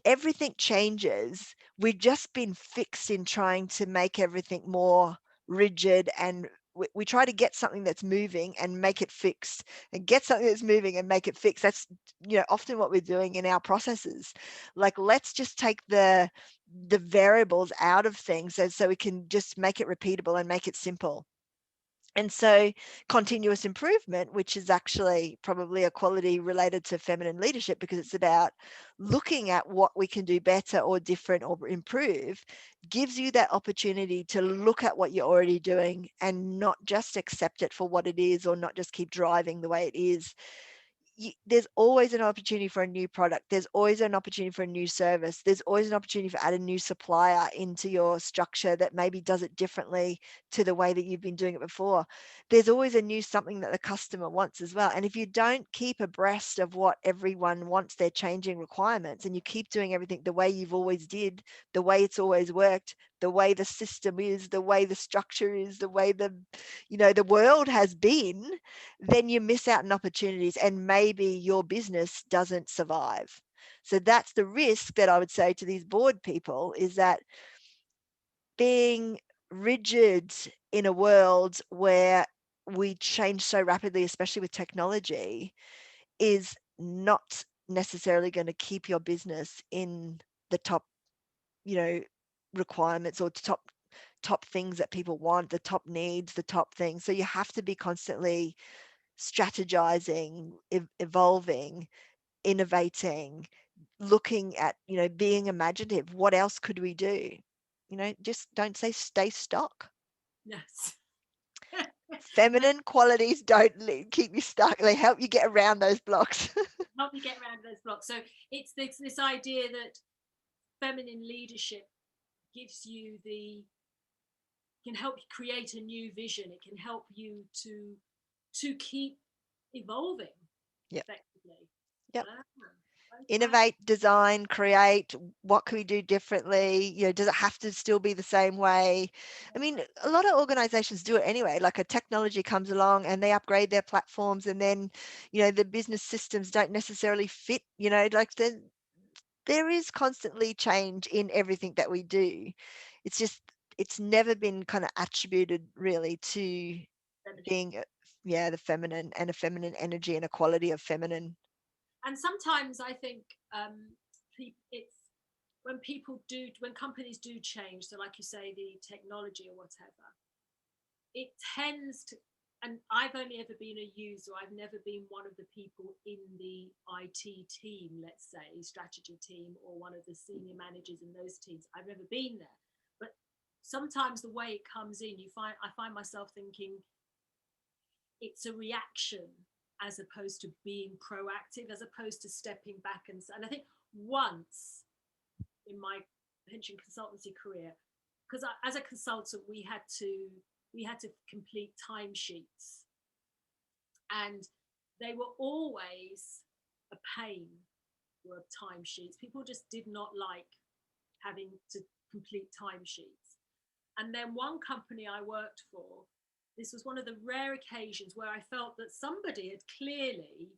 everything changes. We've just been fixed in trying to make everything more rigid, and we try to get something that's moving and make it fixed, and get something that's moving and make it fixed. That's often what we're doing in our processes. Like, let's just take the variables out of things, and so we can just make it repeatable and make it simple. And so continuous improvement, which is actually probably a quality related to feminine leadership, because it's about looking at what we can do better or different or improve, gives you that opportunity to look at what you're already doing and not just accept it for what it is, or not just keep driving the way it is. There's always an opportunity for a new product. There's always an opportunity for a new service. There's always an opportunity for add a new supplier into your structure that maybe does it differently to the way that you've been doing it before. There's always a new something that the customer wants as well. And if you don't keep abreast of what everyone wants, their changing requirements, and you keep doing everything the way you've always did, the way it's always worked, the way the system is, the way the structure is, the way the world has been, then you miss out on opportunities, and maybe your business doesn't survive. So that's the risk that I would say to these board people, is that being rigid in a world where we change so rapidly, especially with technology, is not necessarily going to keep your business in the top, requirements, or top things that people want, the top needs, the top things. So you have to be constantly strategizing, evolving, innovating, looking at, being imaginative. What else could we do? Just don't stay stuck. Yes. Feminine qualities don't keep you stuck. They help you get around those blocks. Help you get around those blocks. So it's this idea that feminine leadership gives you can help you create a new vision. It can help you to keep evolving Yep. effectively. Yep. Okay. Innovate, design, create. What can we do differently? Does it have to still be the same way? I mean, a lot of organizations do it anyway. Like a technology comes along and they upgrade their platforms, and then the business systems don't necessarily fit. Like there is constantly change in everything that we do. It's just it's never been kind of attributed really to being the feminine and a feminine energy and a quality of feminine. And sometimes I think it's when companies do change, so like you say, the technology or whatever, it tends to, and I've only ever been a user, I've never been one of the people in the IT team, let's say, strategy team, or one of the senior managers in those teams. I've never been there. But sometimes the way it comes in, I find myself thinking it's a reaction as opposed to being proactive, as opposed to stepping back. And I think once in my pension consultancy career, because as a consultant, we had to complete timesheets, and they were always a pain. Were timesheets. People just did not like having to complete timesheets. And then one company I worked for, this was one of the rare occasions where I felt that somebody had clearly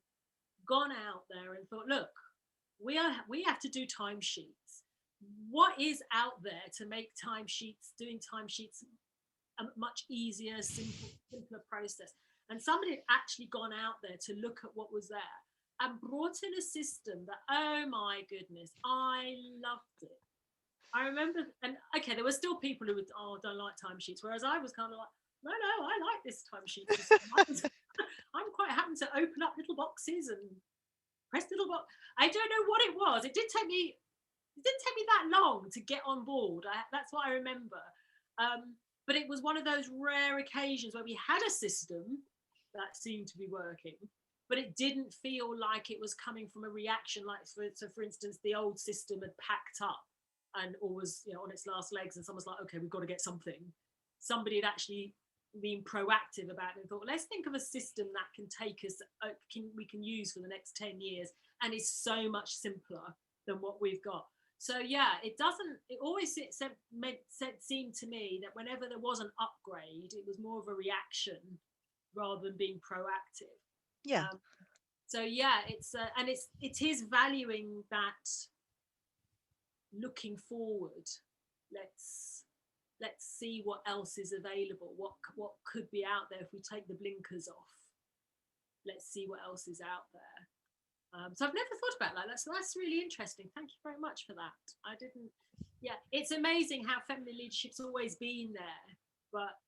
gone out there and thought, look, we have to do timesheets. What is out there to make doing timesheets a much easier, simpler process? And somebody had actually gone out there to look at what was there and brought in a system that, oh my goodness, I loved it. I remember, and okay, there were still people who would, don't like timesheets, whereas I was kind of like, no, I like this timesheet system. I'm quite happy to open up little boxes and press little box. I don't know what it was. It didn't take me that long to get on board. That's what I remember. But it was one of those rare occasions where we had a system that seemed to be working, but it didn't feel like it was coming from a reaction. Like, for instance, the old system had packed up and or was on its last legs, and someone's like, okay, we've got to get something. Somebody had actually been proactive about it and thought, let's think of a system that can take us, we can use for the next 10 years and is so much simpler than what we've got. So yeah, it always seemed to me that whenever there was an upgrade, it was more of a reaction rather than being proactive. Yeah. So yeah, it is valuing that, looking forward. Let's see what else is available. What could be out there if we take the blinkers off? Let's see what else is out there. So I've never thought about that. That's really interesting. Thank you very much for that. I didn't. Yeah, it's amazing how feminine leadership's always been there, but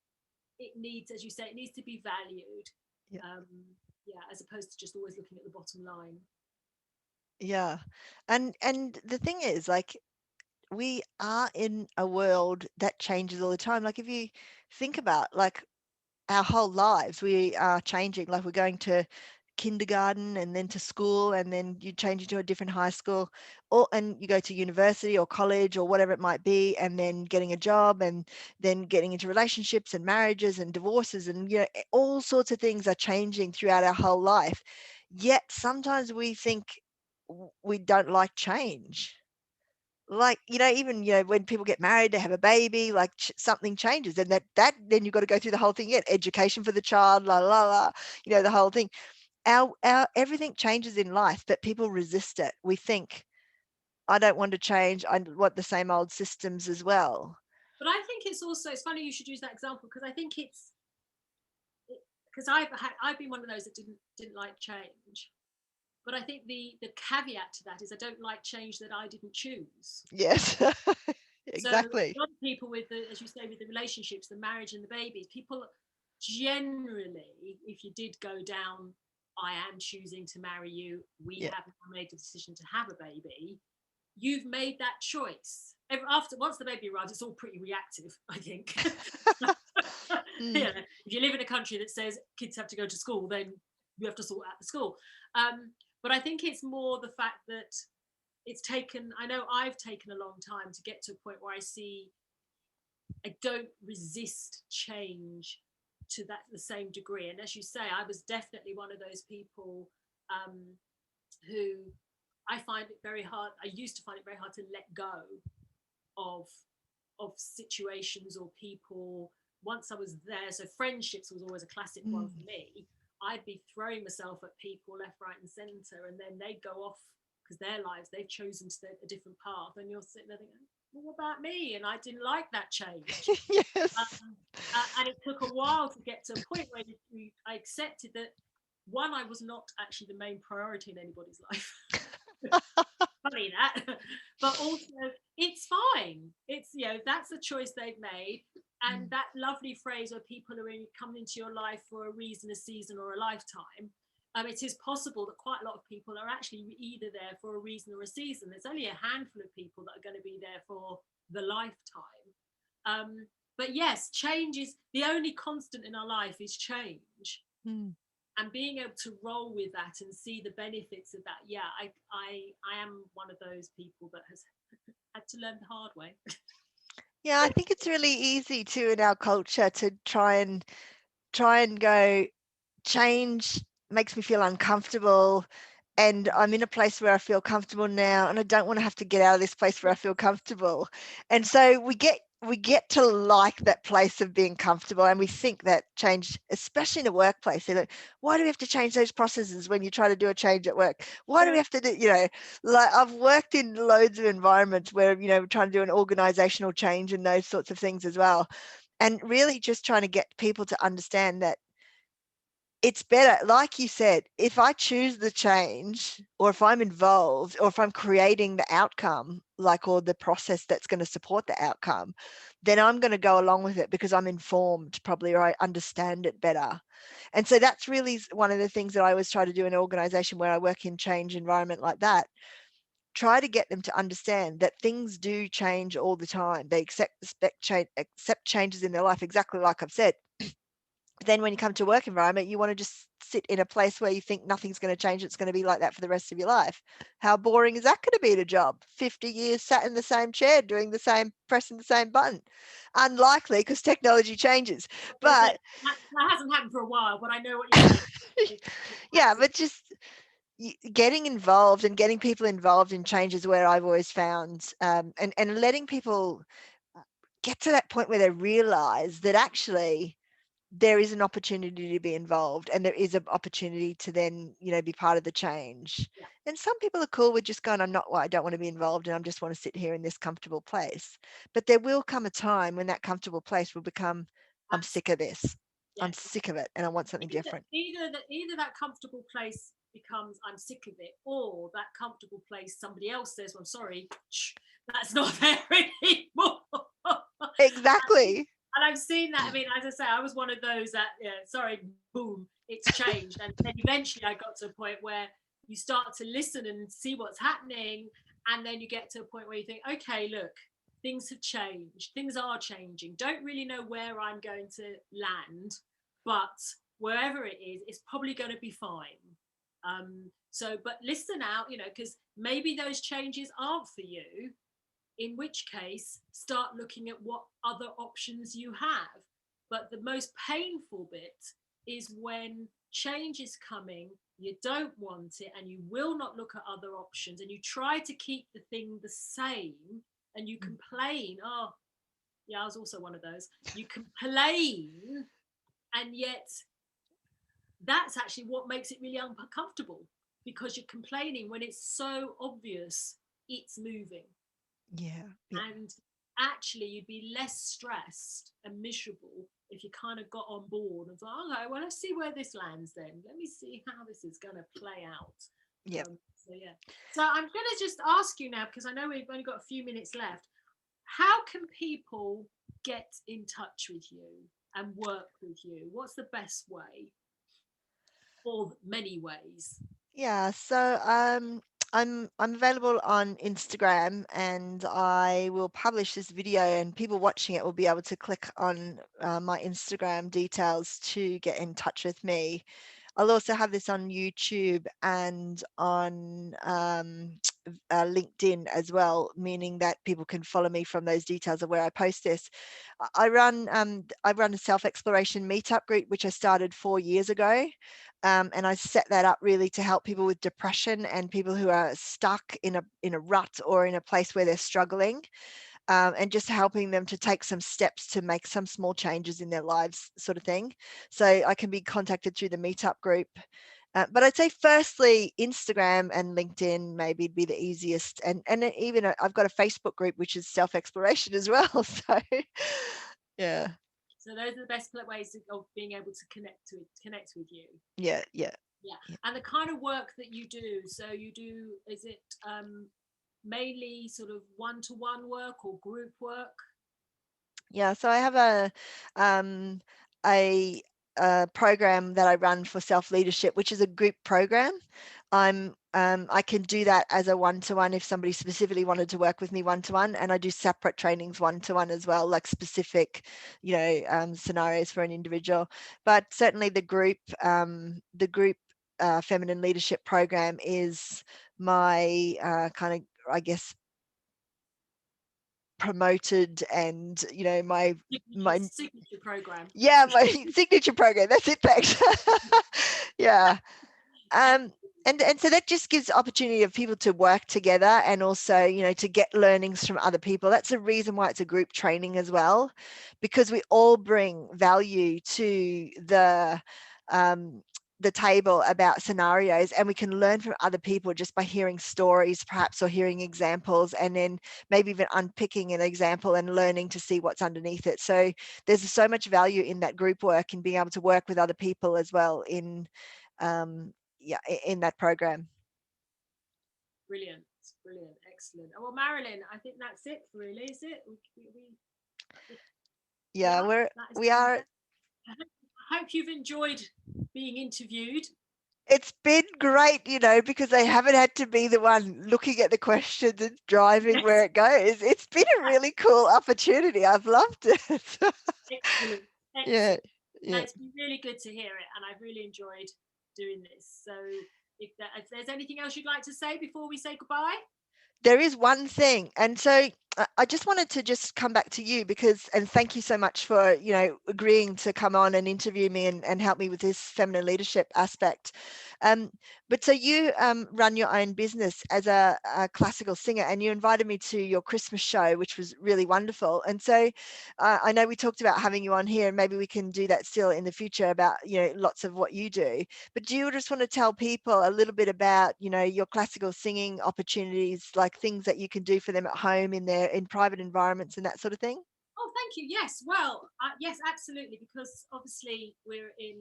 it needs, as you say, it needs to be valued. Yeah, as opposed to just always looking at the bottom line. Yeah, and the thing is, like, we are in a world that changes all the time. Like, if you think about, like, our whole lives, we are changing. Like, we're going to kindergarten and then to school, and then you change into a different high school, and you go to university or college or whatever it might be, and then getting a job, and then getting into relationships and marriages and divorces, and all sorts of things are changing throughout our whole life. Yet sometimes we think we don't like change. Like, even when people get married, they have a baby, like something changes, and that then you've got to go through the whole thing again, education for the child, la la la, the whole thing. Our everything changes in life, but people resist it. We think, I don't want to change, I want the same old systems as well. But I think it's funny you should use that example, because I think because I've been one of those that didn't like change. But I think the caveat to that is I don't like change that I didn't choose. Yes. Exactly. So a lot of people as you say, with the relationships, the marriage and the babies, people generally, if you did go down, I am choosing to marry you, we haven't made the decision to have a baby, you've made that choice. Once the baby arrives, it's all pretty reactive, I think. Yeah, If you live in a country that says kids have to go to school, then you have to sort out the school. But I think it's more the fact that I know I've taken a long time to get to a point where I don't resist change to the same degree. And as you say, I was definitely one of those people who I find it very hard. I used to find it very hard to let go of situations or people once I was there. So friendships was always a classic one for me. I'd be throwing myself at people left, right, and centre, and then they'd go off because their lives, they've chosen to take a different path, and you're sitting there thinking, well, what about me? And I didn't like that change. Yes. And it took a while to get to a point where I accepted that, one, I was not actually the main priority in anybody's life. Funny that. But also, it's fine. It's, that's a choice they've made. And that lovely phrase where people are coming into your life for a reason, a season, or a lifetime. It is possible that quite a lot of people are actually either there for a reason or a season. There's only a handful of people that are going to be there for the lifetime. But yes, change is the only constant in our life is change. And being able to roll with that and see the benefits of that. Yeah, I am one of those people that has had to learn the hard way. Yeah, I think it's really easy too in our culture to try and go, change makes me feel uncomfortable, and I'm in a place where I feel comfortable now, and I don't want to have to get out of this place where I feel comfortable. And so we get to like that place of being comfortable, and we think that change, especially in a workplace, they're like, why do we have to change those processes when you try to do a change at work? Why do we have to do, like I've worked in loads of environments where, we're trying to do an organizational change and those sorts of things as well. And really just trying to get people to understand that it's better, like you said, if I choose the change, or if I'm involved, or if I'm creating the outcome, or the process that's going to support the outcome, then I'm going to go along with it because I'm informed probably, or I understand it better. And so that's really one of the things that I always try to do in an organization where I work in change environment like that. Try to get them to understand that things do change all the time. They accept changes in their life, exactly like I've said. Then when you come to a work environment, you want to just sit in a place where you think nothing's going to change. It's going to be like that for the rest of your life. How boring is that going to be at a job? 50 years sat in the same chair, pressing the same button. Unlikely, because technology changes. But that hasn't happened for a while, but I know what you're saying. Yeah, but just getting involved and getting people involved in changes where I've always found, and letting people get to that point where they realize that actually there is an opportunity to be involved, and there is an opportunity to then, be part of the change. Yeah. And some people are cool with just going, I don't want to be involved, and I just want to sit here in this comfortable place. But there will come a time when that comfortable place will become, I'm sick of this. Yeah. I'm sick of it, and I want something different. Either that comfortable place becomes, I'm sick of it, or that comfortable place, somebody else says, well, I'm sorry, that's not there anymore. Exactly. And I've seen that. I mean, as I say, I was one of those that, sorry, boom, it's changed. And then eventually I got to a point where you start to listen and see what's happening. And then you get to a point where you think, okay, look, things have changed. Things are changing. Don't really know where I'm going to land, but wherever it is, it's probably going to be fine. But listen out, because maybe those changes aren't for you. In which case, start looking at what other options you have. But the most painful bit is when change is coming, you don't want it, and you will not look at other options, and you try to keep the thing the same, and you complain. Oh, yeah, I was also one of those. You complain, and yet that's actually what makes it really uncomfortable, because you're complaining when it's so obvious it's moving. Yeah. And actually you'd be less stressed and miserable if you kind of got on board and thought, okay, well, let's see where this lands then. Let me see how this is going to play out. Yeah. So I'm going to just ask you now, because I know we've only got a few minutes left. How can people get in touch with you and work with you? What's the best way? Or many ways? Yeah. So I'm available on Instagram, and I will publish this video, and people watching it will be able to click on my Instagram details to get in touch with me. I'll also have this on YouTube and on LinkedIn as well, meaning that people can follow me from those details of where I post this. I run a self-exploration meetup group, which I started 4 years ago. And I set that up really to help people with depression and people who are stuck in a rut or in a place where they're struggling, and just helping them to take some steps to make some small changes in their lives, sort of thing. So I can be contacted through the meetup group. But I'd say firstly, Instagram and LinkedIn maybe be the easiest. And even I've got a Facebook group, which is self-exploration as well. So yeah. So those are the best ways of being able to connect with you. Yeah. And the kind of work that you do, so you do, is it mainly sort of one-to-one work or group work? Yeah, so I have um, a program that I run for self-leadership, which is a group program. I can do that as a one-to-one if somebody specifically wanted to work with me one-to-one, and I do separate trainings one-to-one as well, like specific, scenarios for an individual. But certainly the group feminine leadership program is my kind of, I guess, promoted, and my signature program. yeah, my signature program, that's it, thanks. Yeah. And so that just gives opportunity of people to work together, and also to get learnings from other people. That's the reason why it's a group training as well, because we all bring value to the table about scenarios, and we can learn from other people just by hearing stories perhaps, or hearing examples, and then maybe even unpicking an example and learning to see what's underneath it. So there's so much value in that group work and being able to work with other people as well in in that program. Brilliant, excellent. Oh, well, Marilyn, I think that's it really, is it? Yeah, we are. I hope you've enjoyed being interviewed. It's been great, because I haven't had to be the one looking at the questions and driving where it goes. It's been a really cool opportunity. I've loved it. Excellent. Yeah. It's been really good to hear it, and I've really enjoyed doing this. So if there's anything else you'd like to say before we say goodbye? There is one thing, and so I just wanted to just come back to you and thank you so much for agreeing to come on and interview me and help me with this feminine leadership aspect. But so you run your own business as a classical singer, and you invited me to your Christmas show, which was really wonderful. And so I know we talked about having you on here, and maybe we can do that still in the future about lots of what you do. But do you just want to tell people a little bit about your classical singing opportunities, like things that you can do for them at home in private environments and that sort of thing? Oh, thank you. Yes. Well, yes, absolutely. Because obviously we're in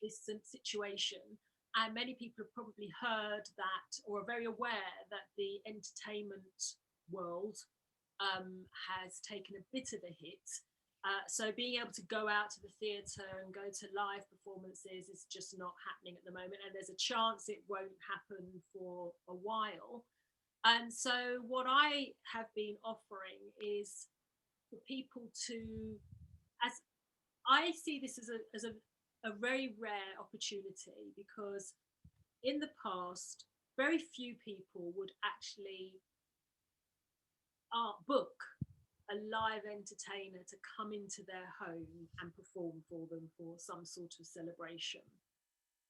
this situation, and many people have probably heard that, or are very aware that the entertainment world has taken a bit of a hit. So being able to go out to the theatre and go to live performances is just not happening at the moment, and there's a chance it won't happen for a while. And so what I have been offering is for people to, as I see this as a very rare opportunity, because in the past very few people would actually book a live entertainer to come into their home and perform for them for some sort of celebration.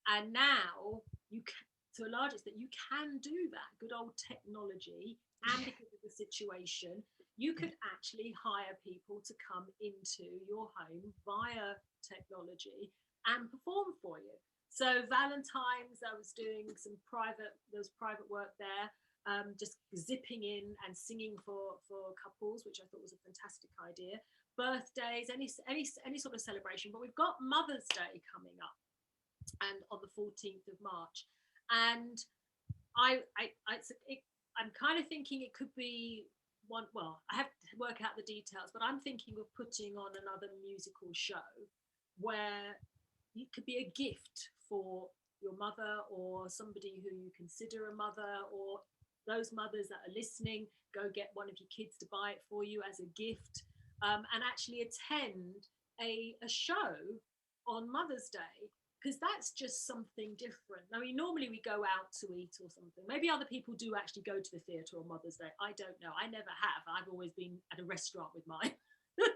And now you can, to a large extent, you can do that. Good old technology, and because of the situation, you could actually hire people to come into your home via technology and perform for you. So Valentine's, I was doing there was private work there, just zipping in and singing for couples, which I thought was a fantastic idea. Birthdays, any sort of celebration. But we've got Mother's Day coming up, and on the 14th of March, and I'm kind of thinking it could be one. Well, I have to work out the details, but I'm thinking of putting on another musical show where it could be a gift for your mother, or somebody who you consider a mother, or those mothers that are listening, go get one of your kids to buy it for you as a gift, and actually attend a show on Mother's Day, because that's just something different. I mean, normally we go out to eat or something. Maybe other people do actually go to the theatre on Mother's Day. I don't know. I never have. I've always been at a restaurant with mine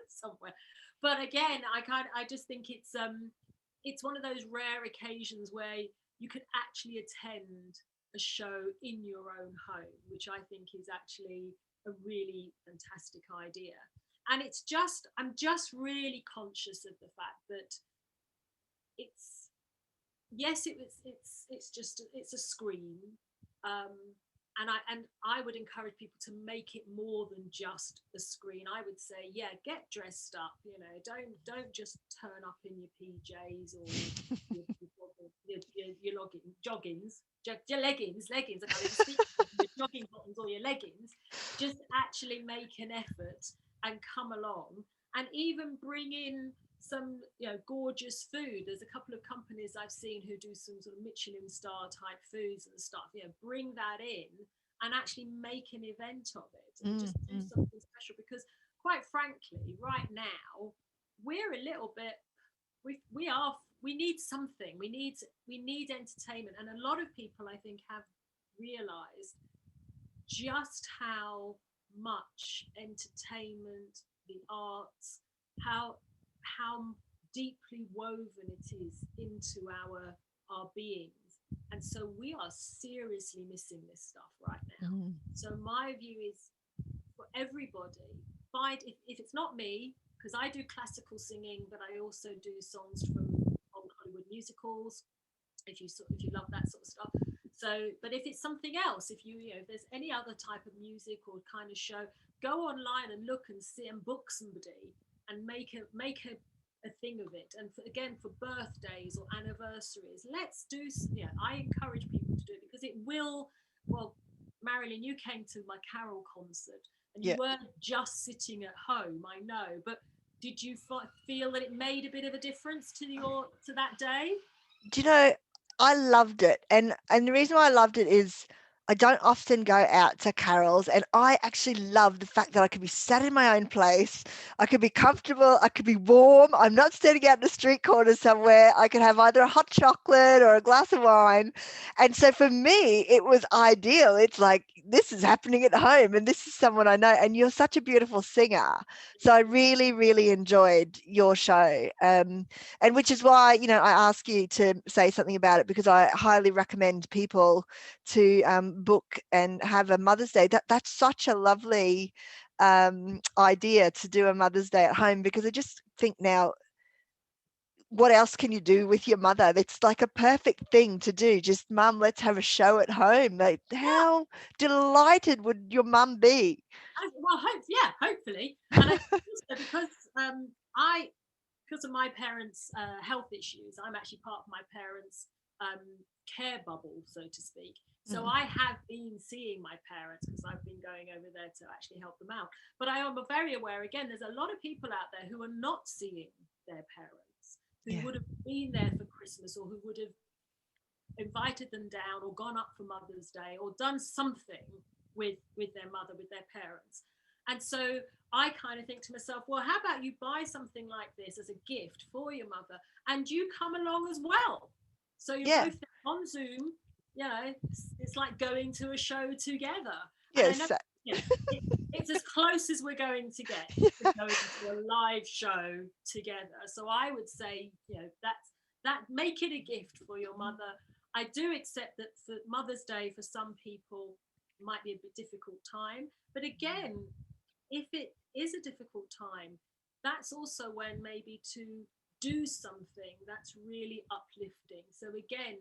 somewhere. But again, I just think it's one of those rare occasions where you can actually attend a show in your own home, which I think is actually a really fantastic idea. And I'm just really conscious of the fact that it's yes, it's a screen, and I would encourage people to make it more than just a screen. I would say, yeah, get dressed up. You know, don't just turn up in your PJs or your joggings, your leggings. I can't even speak. Your jogging bottoms or your leggings. Just actually make an effort and come along, and even bring in some gorgeous food. There's a couple of companies I've seen who do some sort of Michelin star type foods and stuff. Bring that in and actually make an event of it, and just do something special, because quite frankly right now we're a little bit we need something. We need entertainment, and a lot of people I think have realized just how much entertainment, the arts, how deeply woven it is into our beings. And so we are seriously missing this stuff right now. So my view is, for everybody, find, if it's not me, because I do classical singing, but I also do songs from old Hollywood musicals, if you love that sort of stuff. So, but if it's something else, if if there's any other type of music or kind of show, go online and look and see and book somebody and make a thing of it. And again, for birthdays or anniversaries, let's do. I encourage people to do it, because it will. Well, Marilyn, you came to my carol concert, and you weren't just sitting at home. I know, but did you feel that it made a bit of a difference to that day? Do you know, I loved it. And the reason why I loved it is I don't often go out to carols, and I actually love the fact that I could be sat in my own place. I could be comfortable. I could be warm. I'm not standing out in the street corner somewhere. I could have either a hot chocolate or a glass of wine. And so for me, it was ideal. It's like, this is happening at home, and this is someone I know. And you're such a beautiful singer. So I really, really enjoyed your show. And which is why, I ask you to say something about it, because I highly recommend people to book and have a Mother's Day. That's such a lovely idea, to do a Mother's Day at home, because I just think now, what else can you do with your mother? It's like a perfect thing to do. Just, Mum, let's have a show at home. Like, how delighted would your mum be? Well, hopefully. And I think also because of my parents' health issues, I'm actually part of my parents' care bubble, so to speak. So I have been seeing my parents, because I've been going over there to actually help them out. But I am very aware, again, there's a lot of people out there who are not seeing their parents, who would have been there for Christmas, or who would have invited them down, or gone up for Mother's Day, or done something with their mother, with their parents. And so I kind of think to myself, well, how about you buy something like this as a gift for your mother, and you come along as well? So you're both on Zoom. It's like going to a show together. Yes. And I know, it's as close as we're going to get, going to a live show together. So I would say, that make it a gift for your mother. I do accept that for Mother's Day, for some people, it might be a bit difficult time. But again, if it is a difficult time, that's also when maybe to do something that's really uplifting. So again,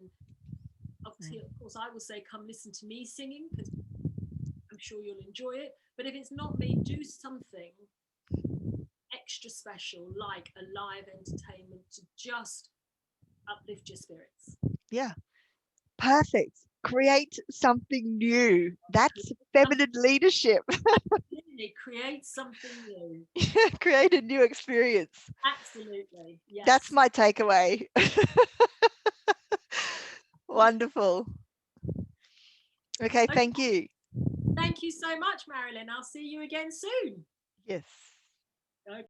obviously, of course, I will say, come listen to me singing, because I'm sure you'll enjoy it. But if it's not me, do something extra special, like a live entertainment, to just uplift your spirits. Yeah. Perfect. Create something new. That's feminine leadership. Create something new. Create a new experience. Absolutely. Yes. That's my takeaway. Wonderful. Okay, thank you. Thank you so much, Marilyn. I'll see you again soon. Yes. Okay.